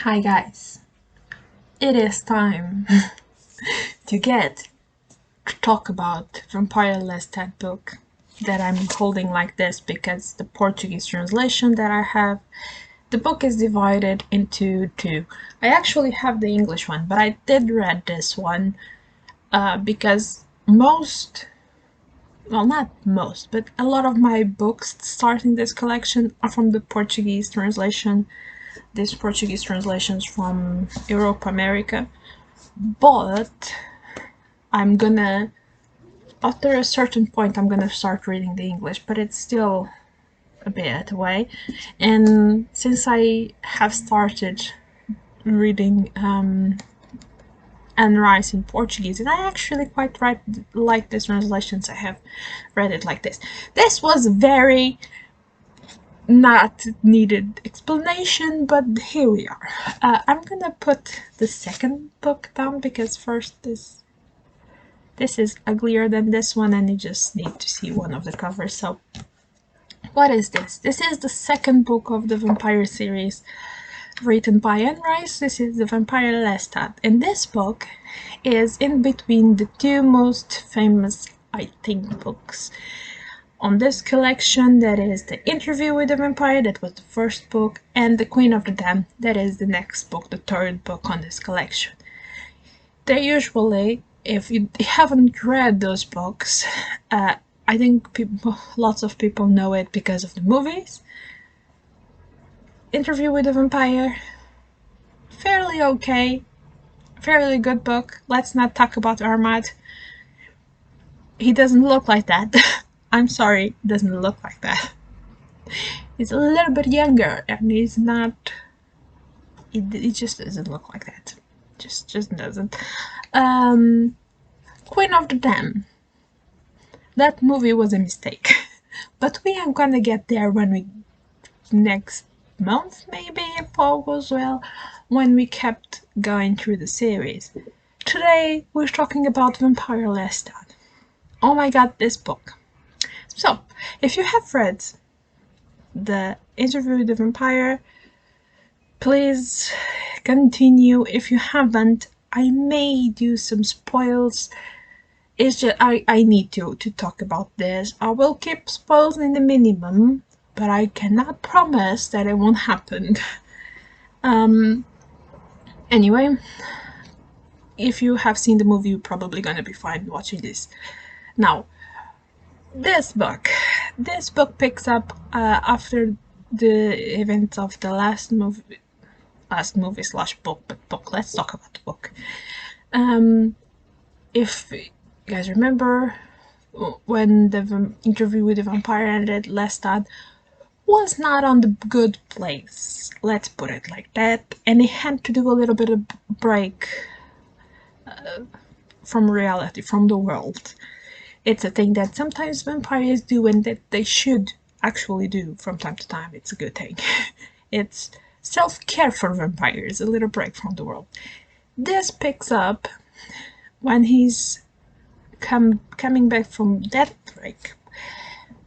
Hi guys, it is time to talk about Vampire Lestat book that I'm holding like this because the Portuguese translation that I have, the book is divided into two. I actually have the English one, but I did read this one because not most, but a lot of my books starting this collection are from the Portuguese translation. These Portuguese translations from Europe, America. But I'm gonna, after a certain point, I'm gonna start reading the English, but it's still a bit away. And since I have started reading Anne Rice in Portuguese, and I actually quite like this translations, I have read it like this. This was very not needed explanation, but here we are. I'm gonna put the second book down because first this is uglier than this one and you just need to see one of the covers. So what is this? This is the second book of the Vampire series written by Anne Rice. This is the Vampire Lestat, and this book is in between the two most famous, I think, books on this collection. That is The Interview with the Vampire, that was the first book, and The Queen of the Damned, that is the next book, the third book on this collection. They usually, if you haven't read those books, I think lots of people know it because of the movies. Interview with the Vampire, fairly okay, fairly good book. Let's not talk about Armad. He doesn't look like that. I'm sorry, doesn't look like that. He's a little bit younger and he's not, it just doesn't look like that. Just doesn't. Queen of the Dam. That movie was a mistake. But we are gonna get there when we, next month maybe, if all goes well, when we kept going through the series. Today we're talking about Vampire Lestat. Oh my god, this book. So, if you have read The Interview with the Vampire, please continue. If you haven't, I may do some spoils. It's just I need to talk about this. I will keep spoils in the minimum, but I cannot promise that it won't happen. Anyway, if you have seen the movie, you're probably gonna be fine watching this. Now, this book picks up after the events of the last movie slash book, but book. Let's talk about the book. If you guys remember, when the Interview with the Vampire ended, Lestat was not on the good place. Let's put it like that, and he had to do a little bit of break from reality, from the world. It's a thing that sometimes vampires do and that they should actually do from time to time. It's a good thing. It's self-care for vampires, a little break from the world. This picks up when he's coming back from that break.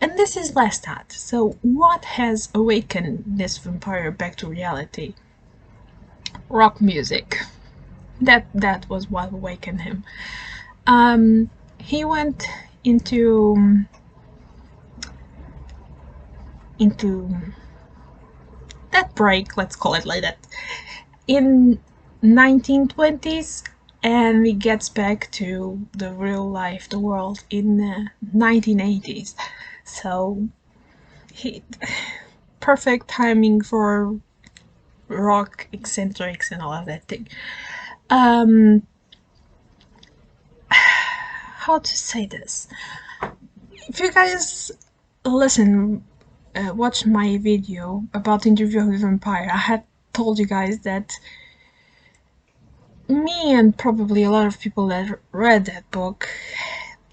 And this is Lestat. So what has awakened this vampire back to reality? Rock music. That was what awakened him. He went into that break, let's call it like that, in 1920s, and he gets back to the real life, the world, in 1980s. So perfect timing for rock eccentrics and all of that thing. How to say this? If you guys watch my video about Interview with Vampire, I had told you guys that me and probably a lot of people that read that book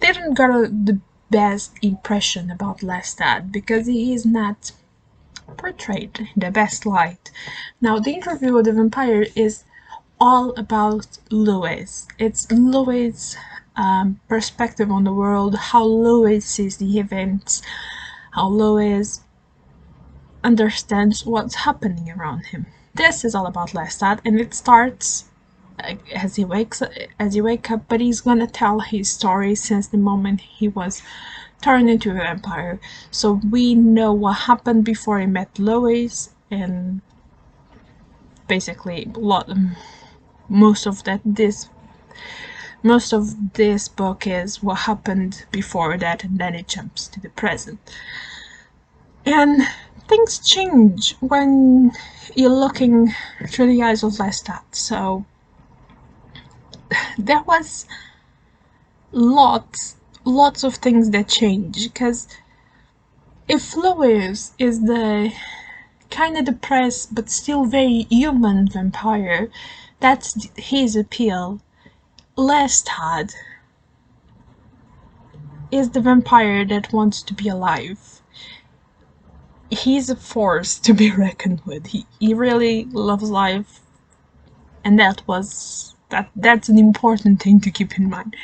didn't get the best impression about Lestat because he is not portrayed in the best light. Now, The Interview with the Vampire is all about Louis. It's Louis' perspective on the world, how Louis sees the events, how Louis understands what's happening around him. This is all about Lestat, and it starts as he wakes up, but he's gonna tell his story since the moment he was turned into a vampire. So we know what happened before he met Lois, and basically most of this book is what happened before that, and then it jumps to the present. And things change when you're looking through the eyes of Lestat. So there was lots of things that change, because if Lois is the kind of depressed but still very human vampire, that's his appeal. Lestat is the vampire that wants to be alive. He's a force to be reckoned with. He really loves life, and that's an important thing to keep in mind.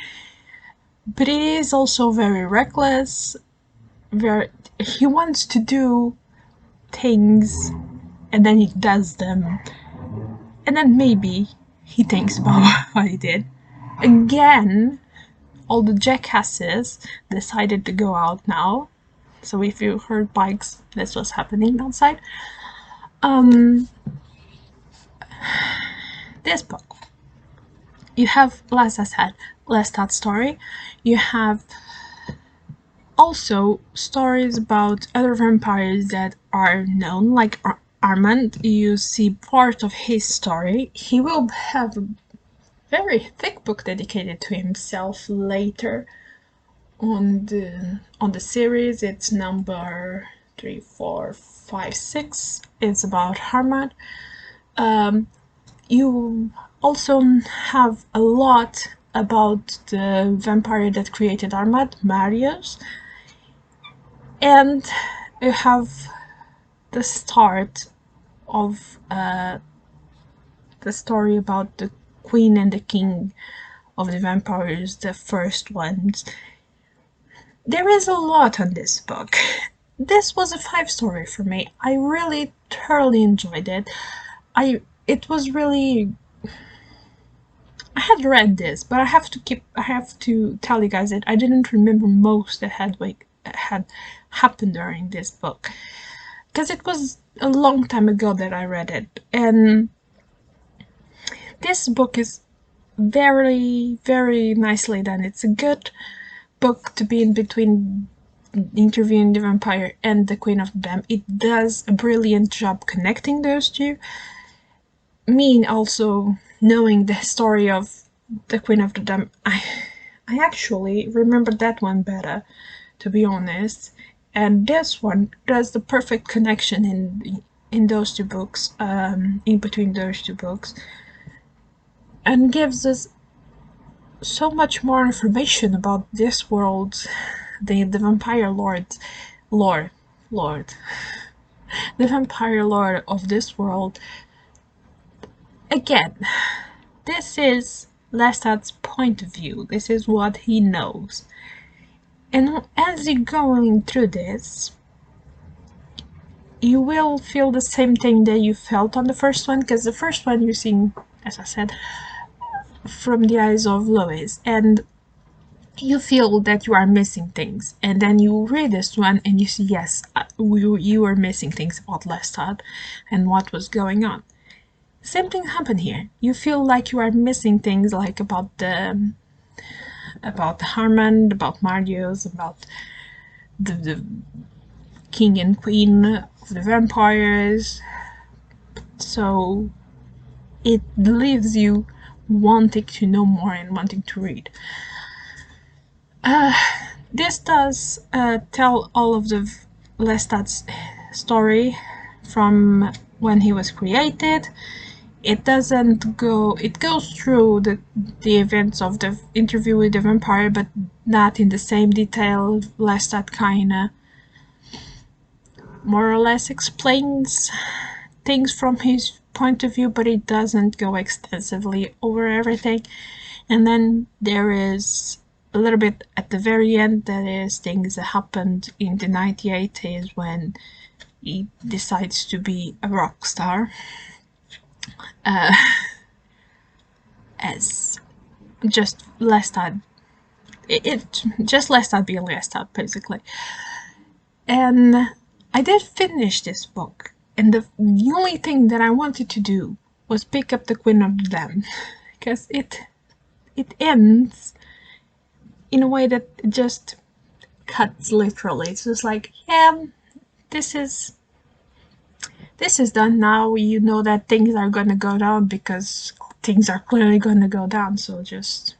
But it is also very reckless. He wants to do things, and then he does them, and then maybe he thinks about what he did. Again, all the jackasses decided to go out now. So if you heard bikes, that's what's happening outside. This book, you have, as I said, Lestat's story. You have also stories about other vampires that are known, like Armand. You see part of his story. He will have a very thick book dedicated to himself later on the series. It's number 3, 4, 5, 6. It's about Armand. You also have a lot about the vampire that created Armand, Marius. And you have the start of the story about the queen and the king of the vampires, the first ones. There is a lot on this book. This was a 5-star for me. I really thoroughly enjoyed it. I had read this, but I have to tell you guys that I didn't remember most that had happened during this book, because it was a long time ago that I read it. And this book is very, very nicely done. It's a good book to be in between interviewing the vampire and the Queen of the Dam. It does a brilliant job connecting those two. Me also knowing the story of the Queen of the Dam, I actually remember that one better, to be honest. And this one does the perfect connection in those two books, in between those two books, and gives us so much more information about this world, the vampire lord, the vampire lord of this world. Again, this is Lestat's point of view. This is what he knows. And as you're going through this, you will feel the same thing that you felt on the first one, because the first one you're seeing, as I said, from the eyes of Lois, and you feel that you are missing things. And then you read this one and you see, yes, you are missing things about Lestat and what was going on. Same thing happened here. You feel like you are missing things, like about Harmon, about Marius, about the king and queen of the vampires. So it leaves you wanting to know more and wanting to read. This does tell all of the Lestat's story from when he was created. It goes through the events of the interview with the vampire, but not in the same detail. Lestat kinda more or less explains things from his point of view, but it doesn't go extensively over everything. And then there is a little bit at the very end, that is things that happened in the 1980s when he decides to be a rock star, as just Lestat. It just Lestat being Lestat, basically. And I did finish this book, and the only thing that I wanted to do was pick up the Queen of the Damned, because it ends in a way that just cuts literally. It's just like, yeah, this is done now. You know that things are gonna go down because things are clearly gonna go down, so just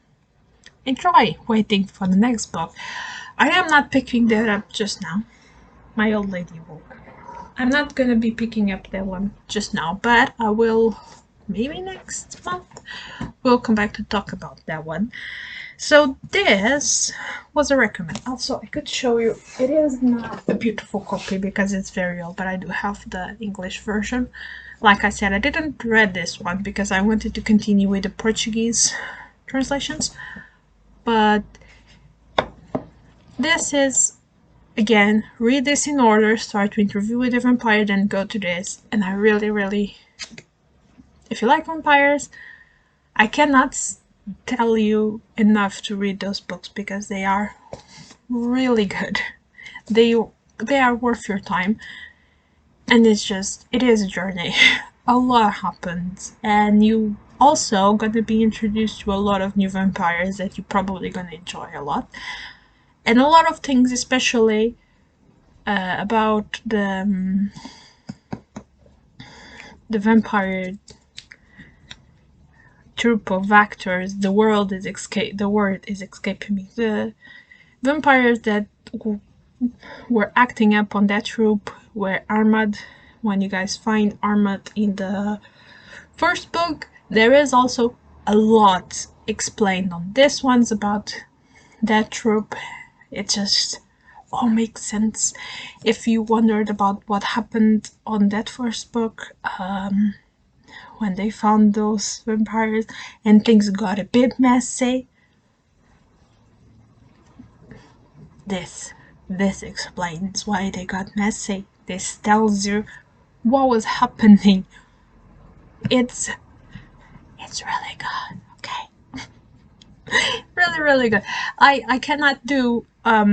enjoy waiting for the next book. I am not picking that up just now. My old lady book. I'm not gonna be picking up that one just now, but I will maybe next month. We'll come back to talk about that one. So this was a recommend. Also, I could show you. It is not a beautiful copy because it's very old, but I do have the English version. Like I said, I didn't read this one because I wanted to continue with the Portuguese translations. But this is, again, read this in order, start to Interview with a Vampire, then go to this. And I really, if you like vampires, I cannot tell you enough to read those books because they are really good. They are worth your time, and it is a journey. A lot happens, and you also gonna be introduced to a lot of new vampires that you're probably gonna enjoy a lot, and a lot of things, especially about the vampire troupe of actors. The word is escaping me. The vampires that were acting up on that troupe were Armad. When you guys find Armad in the first book, there is also a lot explained on this one's about that troupe. It just all makes sense. If you wondered about what happened on that first book, when they found those vampires and things got a bit messy, this explains why they got messy. This tells you what was happening. It's really good, okay? really good. I cannot do a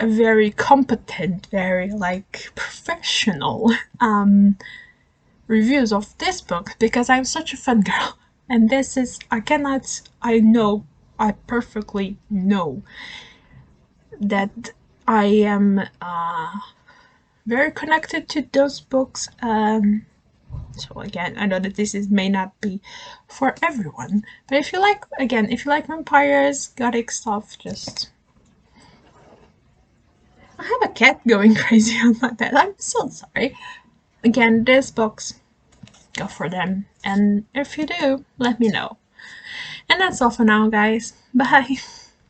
very competent, very like professional reviews of this book because I'm such a fan girl, and this is I perfectly know that I am very connected to those books. So again, I know that this may not be for everyone, but if you like vampires, gothic stuff, just I have a cat going crazy on my bed. I'm so sorry. Again, these books, go for them, and if you do, let me know. And that's all for now, guys. Bye.